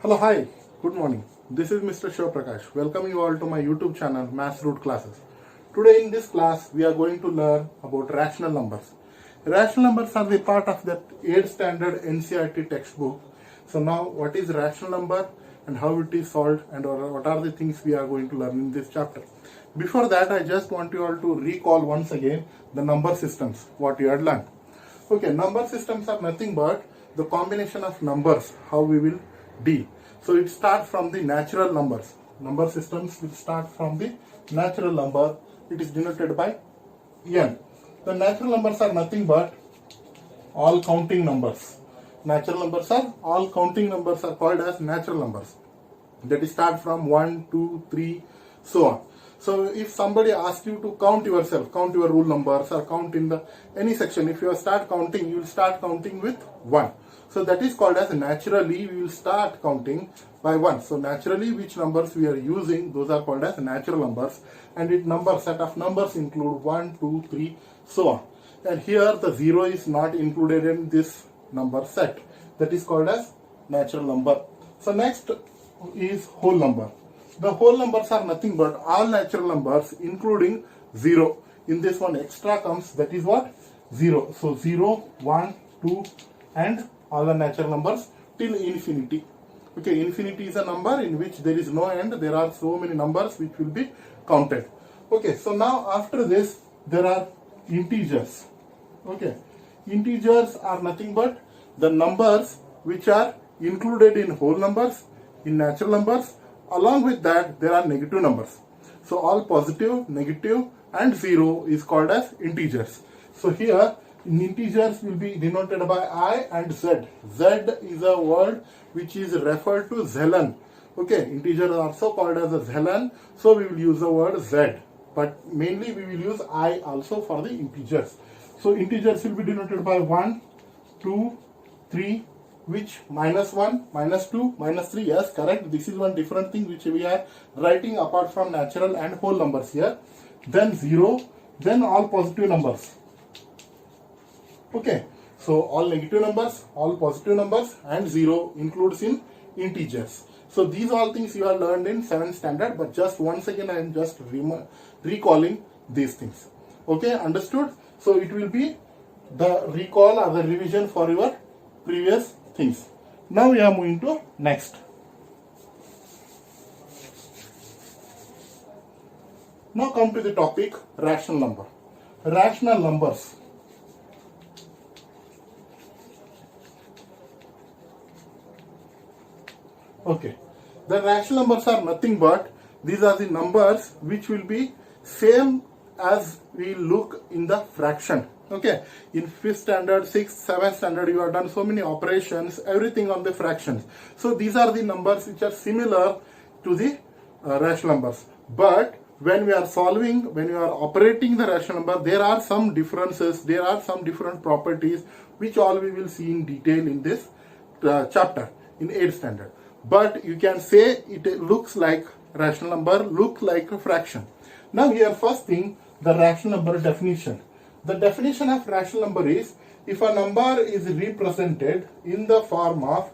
Hello, hi, good morning. This is Mr. Shiv Prakash. Welcome you all to my YouTube channel, Maths Root Classes. Today in this class, we are going to learn about rational numbers. Rational numbers are the part of that 8th standard NCERT textbook. So now, what is rational number and how it is solved and what are the things we are going to learn in this chapter. Before that, I just want you all to recall once again the number systems, what you had learned. Okay, number systems are nothing but the combination of numbers, how we will deal. So it starts from the natural numbers. Number systems will start from the natural number. It is denoted by n. The natural numbers are nothing but all counting numbers. Natural numbers are all counting numbers are called as natural numbers. That is start from 1, 2, 3, so on. So if somebody asks you to count yourself, count your rule numbers or count in the any section, if you start counting, you will start counting with 1. So that is called as naturally we will start counting by 1. So naturally which numbers we are using, those are called as natural numbers, and it set of numbers include 1, 2, 3, so on. And here the 0 is not included in this number set. That is called as natural number. So next is whole number. The whole numbers are nothing but all natural numbers including 0. In this one extra comes, that is what? 0. So 0, 1, 2 and all the natural numbers till infinity. Okay, infinity is a number in which there is no end. There are so many numbers which will be counted. Okay, so now after this there are integers. Okay, integers are nothing but the numbers which are included in whole numbers, in natural numbers. Along with that, there are negative numbers. So all positive, negative and 0 is called as integers. So here in integers will be denoted by I and Z. Z is a word which is referred to Zelen. Okay, integers are also called as a Zelen. So we will use the word Z. But mainly we will use I also for the integers. So integers will be denoted by 1, 2, 3, which minus 1, minus 2, minus 3, yes, correct. This is one different thing which we are writing apart from natural and whole numbers here. Then 0, then all positive numbers. Okay, so all negative numbers, all positive numbers and 0 includes in integers. So these all things you have learned in 7th standard, but just once again I am just recalling these things. Okay, understood? So it will be the recall or the revision for your previous things. Now we are moving to next. Now come to the topic rational number. Rational numbers. Okay, the rational numbers are nothing but these are the numbers which will be same as we look in the fraction. Okay, in 5th standard, 6th, 7th standard, you have done so many operations, everything on the fractions. So these are the numbers which are similar to the rational numbers. But when we are solving, when we are operating the rational number, there are some differences, there are some different properties which all we will see in detail in this chapter in 8th standard. But you can say it looks like rational number, look like a fraction. Now here first thing, the rational number definition. The definition of rational number is if a number is represented in the form of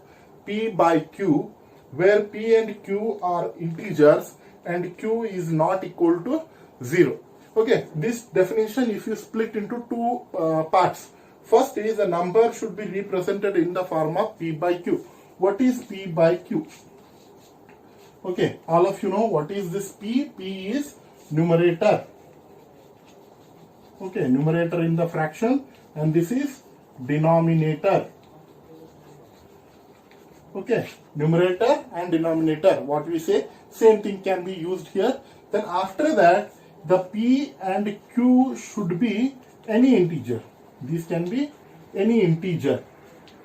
P by Q, where P and Q are integers and Q is not equal to 0. Okay, this definition if you split into two parts. First is a number should be represented in the form of P by Q. What is P by Q? Okay, all of you know what is this P? P is numerator. Okay, numerator in the fraction, and this is denominator. Okay, numerator and denominator, what we say, same thing can be used here. Then after that, the P and Q should be any integer. This can be any integer.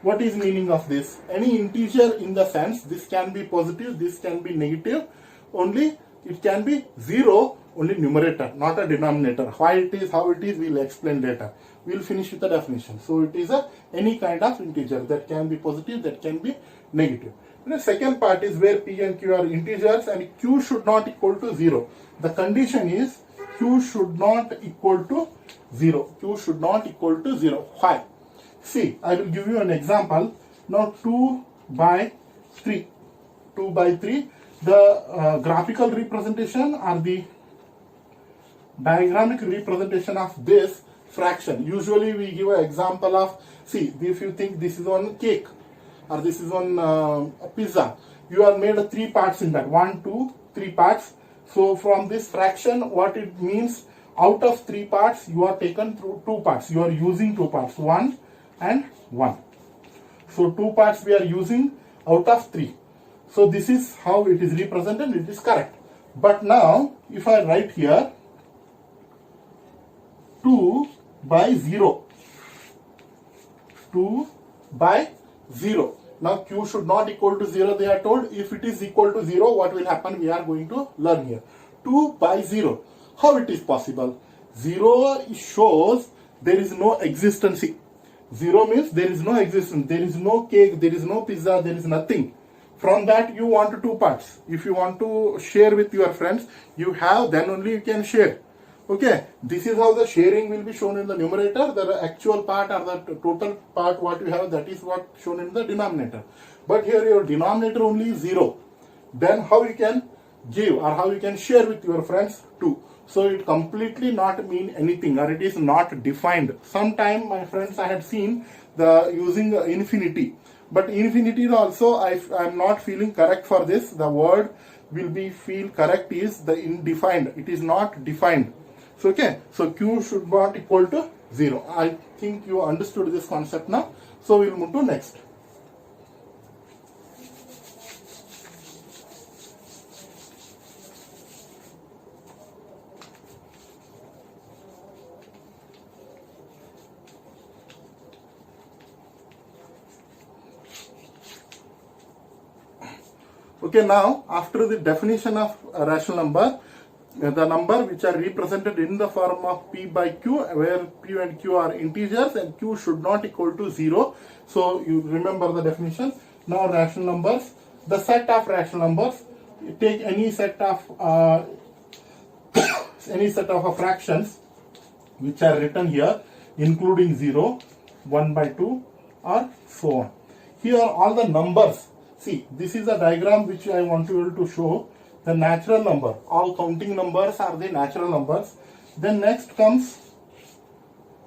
What is meaning of this? Any integer in the sense, this can be positive, this can be negative, only it can be 0, only numerator, not a denominator. Why it is, how it is, we will explain later. We will finish with the definition. So it is any kind of integer that can be positive, that can be negative. And the second part is where P and Q are integers and Q should not equal to 0. The condition is Q should not equal to 0. Q should not equal to 0. Why? See, I will give you an example. Now 2 by 3. 2 by 3. The graphical representation or the diagramic representation of this fraction. Usually we give an example of, see, if you think this is one cake or this is one pizza, you are made 3 parts in that, 1, 2, 3 parts. So from this fraction, what it means, out of 3 parts, you are taken through 2 parts. You are using 2 parts, 1 and 1. So 2 parts we are using out of 3. So this is how it is represented, it is correct. But now, if I write here, 2 by 0. 2 by 0. Now q should not equal to 0, they are told. If it is equal to 0, what will happen? We are going to learn here. 2 by 0. How it is possible? 0 shows there is no existence. 0 means there is no existence. There is no cake, there is no pizza, there is nothing. From that you want 2 parts. If you want to share with your friends, you have, then only you can share. Okay, this is how the sharing will be shown in the numerator. The actual part or the total part what you have, that is what shown in the denominator. But here your denominator only is 0. Then how you can give or how you can share with your friends 2. So it completely not mean anything, or it is not defined. Sometime my friends I had seen the using infinity. But infinity also I am not feeling correct for this. The word will be feel correct is the undefined. It is not defined. So okay, so q should not equal to 0. I think you understood this concept now. So we will move to next. Okay, now after the definition of a rational number, the number which are represented in the form of p by q, where p and q are integers and q should not equal to 0. So you remember the definition. Now rational numbers, the set of rational numbers, take any set of fractions which are written here, including 0, 1 by 2 or so on. Here all the numbers, see, this is a diagram which I want you to show. The natural number, all counting numbers are the natural numbers. Then next comes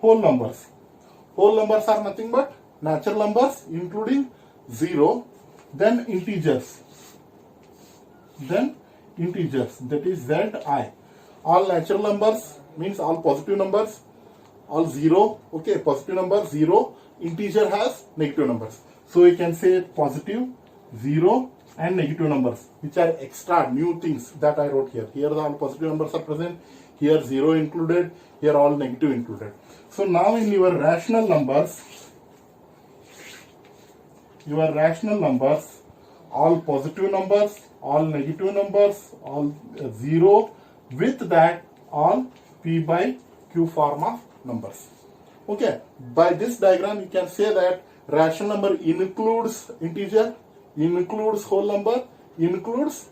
whole numbers. Whole numbers are nothing but natural numbers including 0. Then integers. Then integers, that is zi. All natural numbers means all positive numbers. All 0, okay, positive number 0. Integer has negative numbers. So we can say positive, 0 and negative numbers, which are extra new things that I wrote here. Here all positive numbers are present, here 0 included, here all negative included. So now in your rational numbers, all positive numbers, all negative numbers, all 0, with that all p by q form of numbers. Okay, by this diagram you can say that rational number includes integer, includes whole number, includes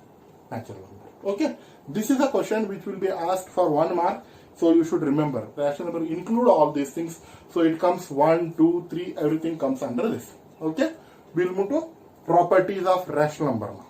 natural number. Okay, this is a question which will be asked for 1 mark. So you should remember rational number include all these things. So it comes 1, 2, 3, everything comes under this. Okay, we will move to properties of rational number now.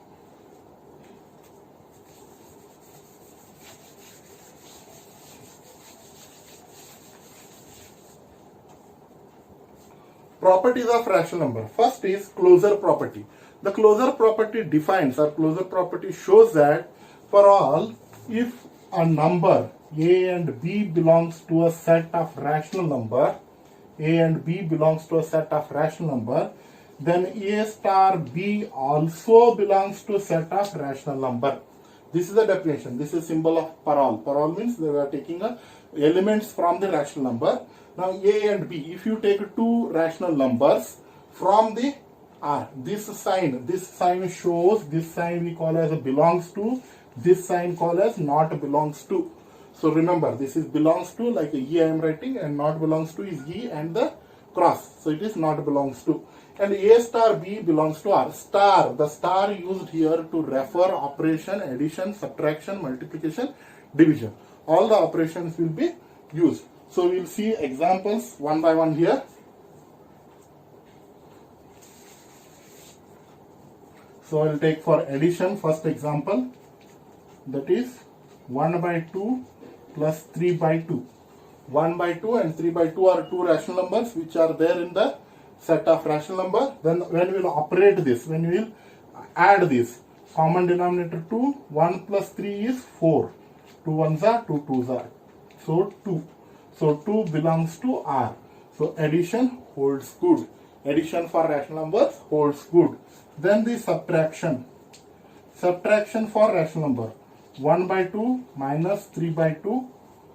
Properties of rational number. First is closure property. The closure property defines, or closure property shows that for all, if a number a and b belongs to a set of rational number, a and b belongs to a set of rational number, then a star b also belongs to a set of rational number. This is the definition. This is symbol of per all. Per all means they are taking elements from the rational number. Now a and b, if you take 2 rational numbers from the R, this sign shows, this sign we call as a belongs to, this sign call as not belongs to. So remember, this is belongs to, like a E I am writing, and not belongs to is E and the cross. So it is not belongs to. And A star B belongs to R. Star, the star used here to refer operation, addition, subtraction, multiplication, division. All the operations will be used. So we will see examples one by one here. So I'll take for addition first example, that is 1 by 2 plus 3 by 2. 1 by 2 and 3 by 2 are two rational numbers which are there in the set of rational number. Then when we will operate this, when we will add this, common denominator 2, 1 plus 3 is 4. 2 ones are 2 twos are. So 2. So 2 belongs to R. So addition holds good. Addition for rational numbers holds good. Then the subtraction. Subtraction for rational number. 1 by 2 minus 3 by 2.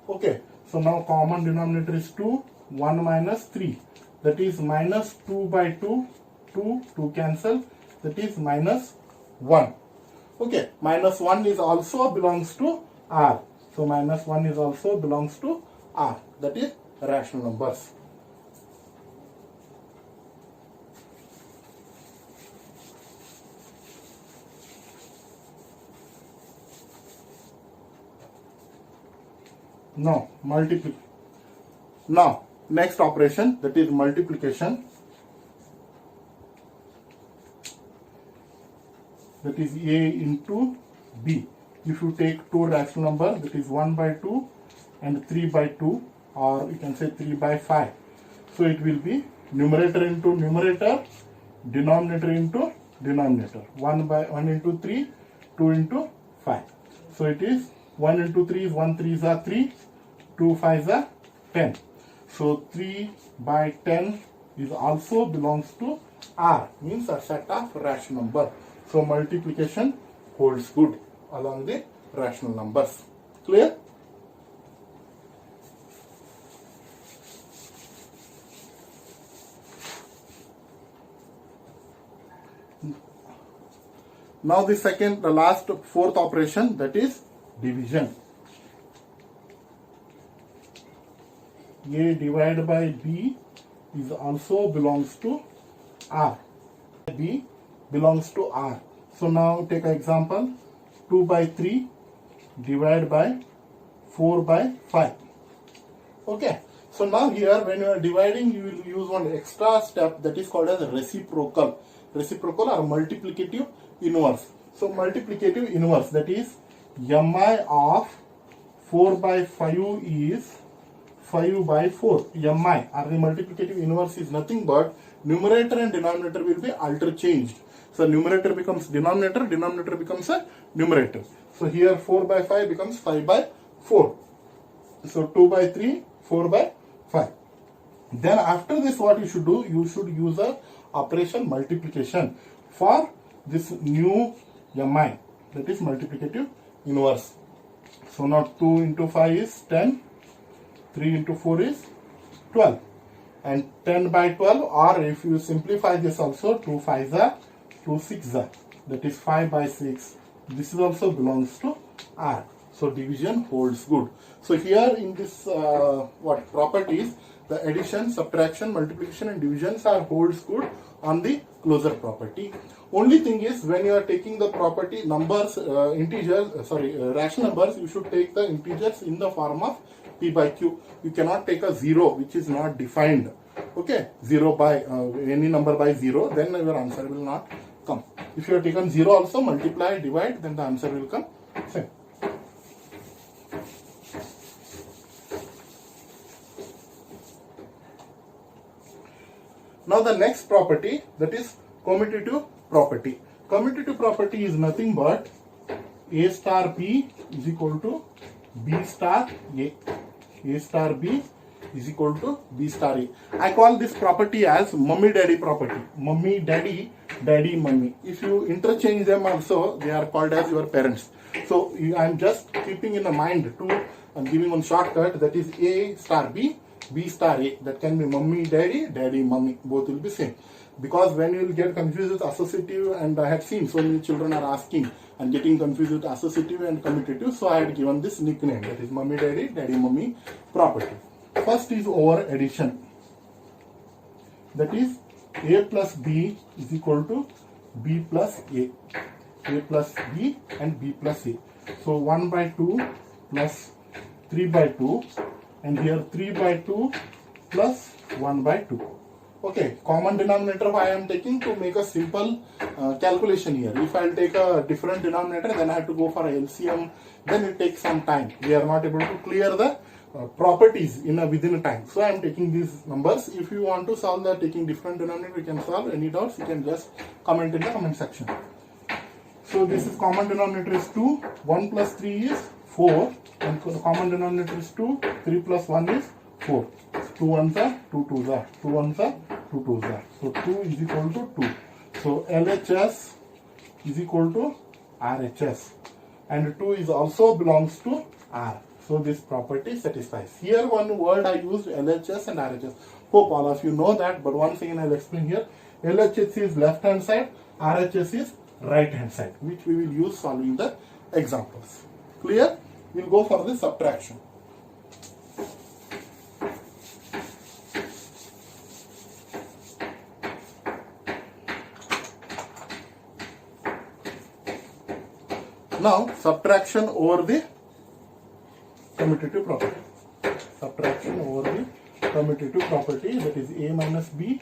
Okay. So now common denominator is 2. 1 minus 3. That is minus 2 by 2. 2 cancel. That is minus 1. Okay. Minus 1 is also belongs to R. So minus 1 is also belongs to R. That is rational numbers. Now next operation, that is multiplication. That is A into B. If you take two rational numbers, that is 1 by 2 and 3 by 2, or you can say 3 by 5. So it will be numerator into numerator, denominator into denominator. 1 into 3, 2 into 5. So it is 1 into 3 is 1 3s are 3, 2 5s are 10. So 3 by 10 is also belongs to R, means a set of rational number. So multiplication holds good along the rational numbers. Clear? Now the last fourth operation, that is division. A divided by B is also belongs to R. B belongs to R. So now take an example, 2 by 3 divided by 4 by 5. Okay. So now here when you are dividing, you will use one extra step that is called as reciprocal. Reciprocal or multiplicative inverse. So multiplicative inverse, that is mi of 4 by 5 is 5 by 4. Mi or the multiplicative inverse is nothing but numerator and denominator will be interchanged. So numerator becomes denominator, denominator becomes a numerator. So here 4 by 5 becomes 5 by 4. So 2 by 3, 4 by 5. Then after this what you should do, you should use a operation multiplication for this new mi, that is multiplicative inverse. So now 2 into 5 is 10, 3 into 4 is 12, and 10 by 12, or if you simplify this also, 2 5s are 2 6s are, that is 5 by 6. This is also belongs to R. So division holds good. So here in this properties, the addition, subtraction, multiplication and divisions are holds good on the closure property. Only thing is, when you are taking the property numbers, rational numbers, you should take the integers in the form of p by q. You cannot take a 0 which is not defined. Okay, 0 by any number by 0, then your answer will not come. If you have taken 0 also, multiply, divide, then the answer will come same. Now the next property, that is commutative property. Commutative property is nothing but A star B is equal to B star A. A star B is equal to B star A. I call this property as mummy daddy property. Mummy daddy, daddy mummy. If you interchange them also, they are called as your parents. So I am just keeping in the mind I'm giving one shortcut, that is A star B, B star A. That can be mummy daddy, daddy mummy. Both will be same. Because when you will get confused with associative, and I have seen so many children are asking and getting confused with associative and commutative, so I had given this nickname, that is mummy daddy, daddy mummy property. First is over addition. That is A plus B is equal to B plus A. A plus B and B plus A. So 1 by 2 plus 3 by 2, and here 3 by 2 plus 1 by 2. Okay, common denominator I am taking to make a simple calculation here. If I'll take a different denominator, then I have to go for a LCM, then it takes some time. We are not able to clear the properties within a time. So I am taking these numbers. If you want to solve that taking different denominator, you can solve. Any doubts, you can just comment in the comment section. So this is common denominator is 2, 1 plus 3 is 4, and common denominator is 2, 3 plus 1 is 4. 2 ones are 2 twos are 2 ones are 2 twos are. So 2 is equal to 2. So LHS is equal to RHS, and 2 is also belongs to R. So this property satisfies. Here one word I used LHS and RHS. Hope all of you know that, but once again I'll explain here. LHS is left hand side, RHS is right hand side, which we will use solving the examples. Clear? We'll go for the subtraction. Now subtraction over the commutative property. Subtraction over the commutative property, that is A minus B,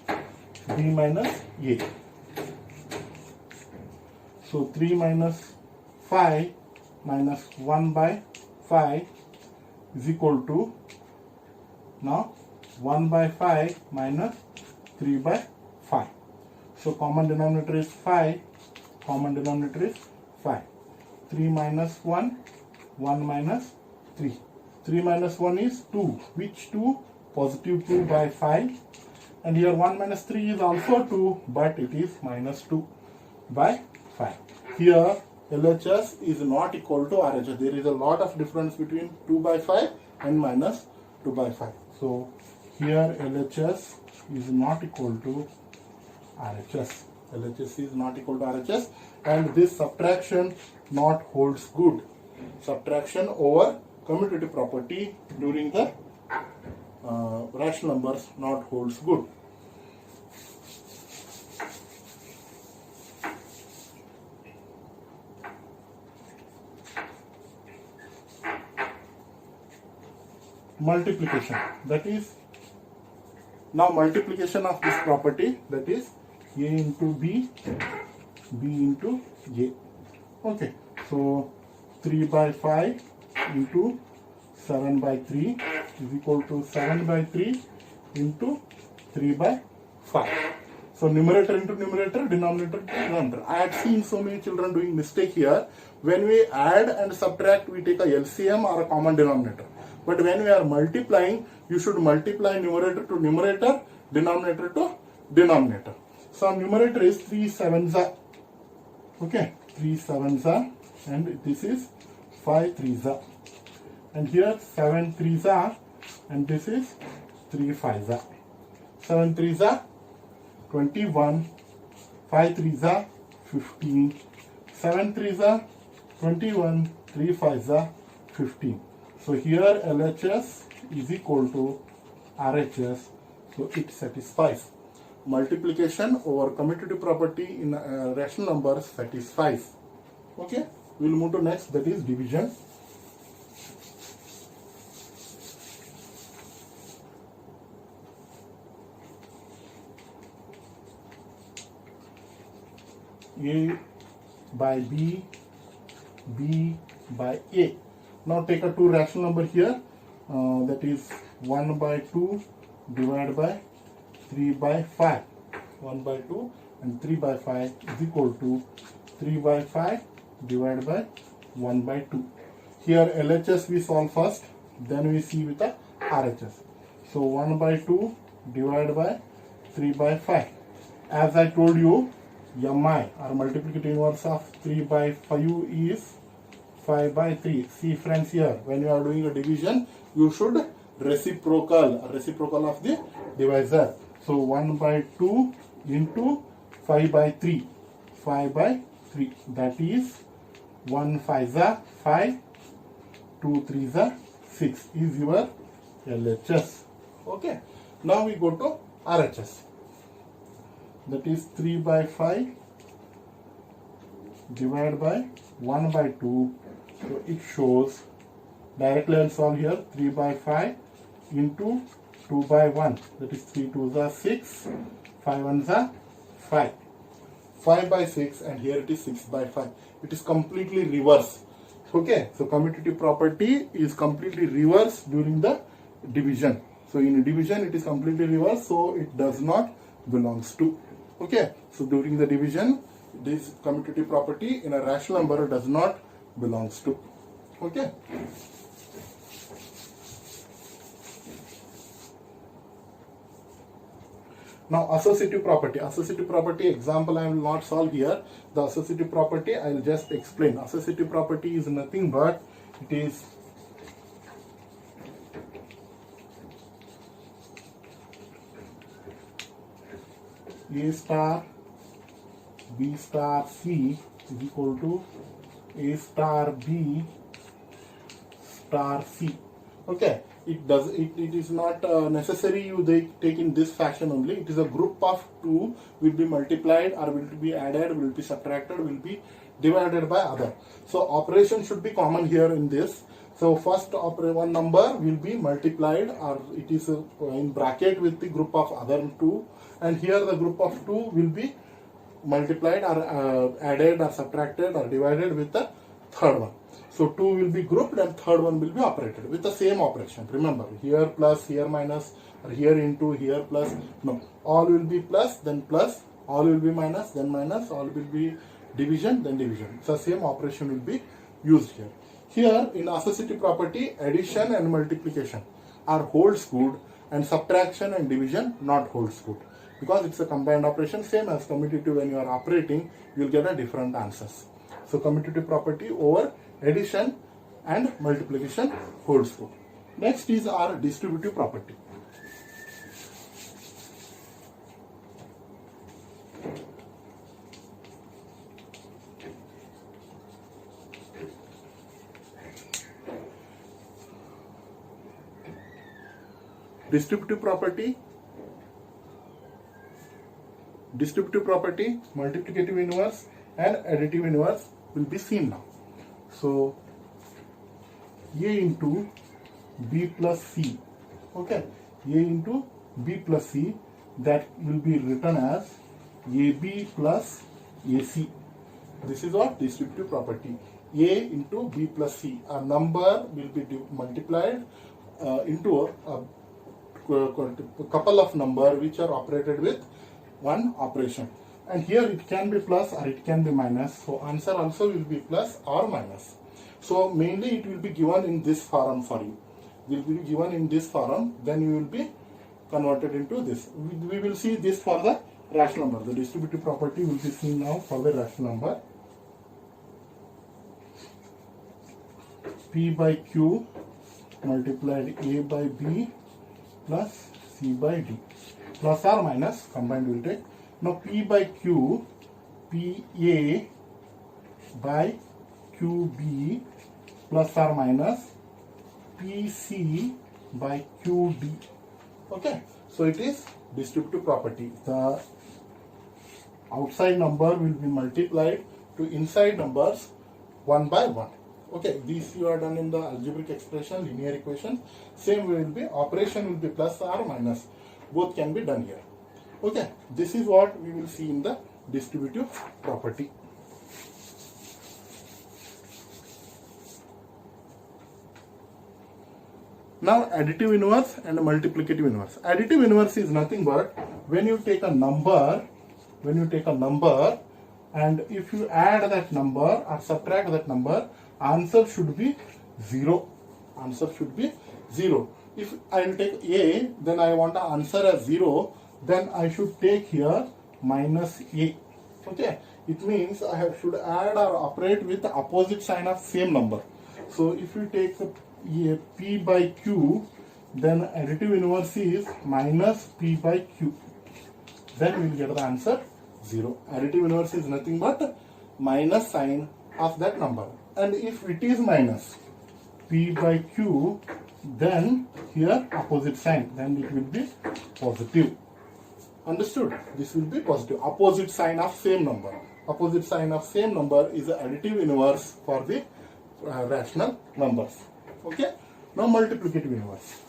B minus A. So 3 minus 5 minus 1 by 5 is equal to, now 1 by 5 minus 3 by 5. So common denominator is 5, common denominator is 5. 3 minus 1, 1 minus 3. 3 minus 1 is 2. Which 2? Positive 2 by 5. And here 1 minus 3 is also 2, but it is minus 2 by 5. Here LHS is not equal to RHS. There is a lot of difference between 2 by 5 and minus 2 by 5. So here LHS is not equal to RHS. LHS is not equal to RHS, and this subtraction not holds good. Subtraction over commutative property during the rational numbers not holds good. Multiplication, that is, now multiplication of this property, that is A into B, B into A. Okay, so 3 by 5 into 7 by 3 is equal to 7 by 3 into 3 by 5. So numerator into numerator, denominator to denominator. I had seen so many children doing mistake here. When we add and subtract, we take a LCM or a common denominator. But when we are multiplying, you should multiply numerator to numerator, denominator to denominator. So numerator is 3 sevens are, okay, 3 sevens are, and this is 5 threes are, and here 7 threes are, and this is 3 fives are. 7 threes are 21, 5 threes are 15, 7 threes are 21, 3 fives are 15. So here LHS is equal to RHS, so it satisfies. Multiplication over commutative property in rational numbers satisfies. Okay, we will move to next, that is division. A by B, B by A. Now take a two rational number here, that is 1 by 2 divided by 3 by 5. 1 by 2 and 3 by 5 is equal to 3 by 5 divided by 1 by 2. Here LHS we solve first, then we see with the RHS. So 1 by 2 divided by 3 by 5. As I told you, MI or multiplicative inverse of 3 by 5 is 5 by 3. See friends, here when you are doing a division, you should reciprocal of the divisor. So 1 by 2 into 5 by 3. 5 by 3. That is 1 5 are 5, 2 3 are 6 is your LHS. Okay. Now we go to RHS. That is 3 by 5 divided by 1 by 2. So it shows, directly I'll solve here, 3 by 5 into 2 by 1, that is 3 2s are 6, 5 1s are 5. 5 by 6, and here it is 6 by 5. It is completely reverse. Okay, so commutative property is completely reverse during the division. So in division it is completely reverse, so it does not belongs to. Okay, so during the division this commutative property in a rational number does not belongs to. Okay. Now associative property. Associative property example I will not solve here. The associative property I will just explain. Associative property is nothing but it is A star B star C is equal to A star B star C. Okay, it is not necessary you take in this fashion only. It is a group of two will be multiplied or will be added, will be subtracted, will be divided by other. So operation should be common here in this. So first one number will be multiplied, or it is in bracket with the group of other two, and here the group of two will be multiplied or added or subtracted or divided with the third one. So 2 will be grouped and third one will be operated with the same operation. Remember, here plus, here minus, or here into, here plus. No, all will be plus, then plus, all will be minus, then minus, all will be division, then division. So same operation will be used here. Here in associative property, addition and multiplication are holds good, and subtraction and division not holds good. Because it's a combined operation, same as commutative. When you are operating, you will get a different answers. So commutative property over addition and multiplication holds good. Next is our distributive property. Distributive property, multiplicative inverse and additive inverse will be seen now. So A into B plus C, okay, A into B plus C, that will be written as AB plus AC. This is what distributive property. A into B plus C, a number will be multiplied into a couple of number which are operated with one operation, and here it can be plus or it can be minus. So answer also will be plus or minus. So mainly it will be given in this form for you. Will be given in this form, then you will be converted into this. We will see this for the rational number. The distributive property will be seen now for the rational number. P by Q multiplied A by B plus C by D. Plus or minus combined will take. Now P by Q, PA by QB plus or minus PC by QD. Okay, so it is distributive property. The outside number will be multiplied to inside numbers one by one. Okay, these you are done in the algebraic expression, linear equation. Same will be, operation will be plus or minus. Both can be done here. Okay, this is what we will see in the distributive property. Now additive inverse and multiplicative inverse. Additive inverse is nothing but when you take a number, and if you add that number or subtract that number, answer should be 0. Answer should be 0. If I will take A, then I want to answer as 0, then I should take here minus A. Okay, it means I should add or operate with the opposite sign of same number. So if you take P by Q, then additive inverse is minus P by Q. Then we will get the answer 0. Additive inverse is nothing but minus sign of that number. And if it is minus P by Q, then here opposite sign, then it will be positive. Understood? This will be positive. Opposite sign of same number. Opposite sign of same number is the additive inverse for the rational numbers. Okay? Now multiplicative inverse.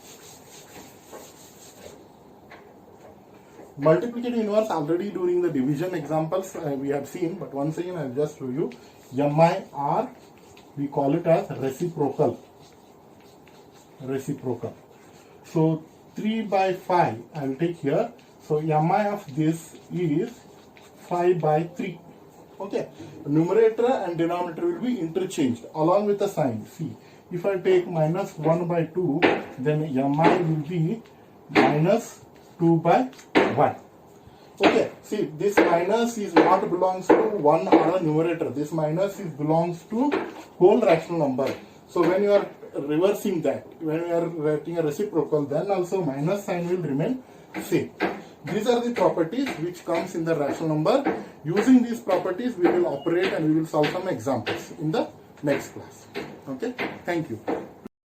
Multiplicative inverse already during the division examples we have seen, but once again I'll just show you. MIR, we call it as reciprocal. Reciprocal. So 3 by 5 I will take here. So MI of this is 5 by 3. Okay. Numerator and denominator will be interchanged along with the sign. See, if I take minus 1 by 2, then MI will be minus 2 by 1. Okay, see, this minus is not belongs to 1 or a numerator. This minus is belongs to whole rational number. So when you are reversing that, when you are writing a reciprocal, then also minus sign will remain same. These are the properties which comes in the rational number. Using these properties, we will operate and we will solve some examples in the next class. Okay, thank you.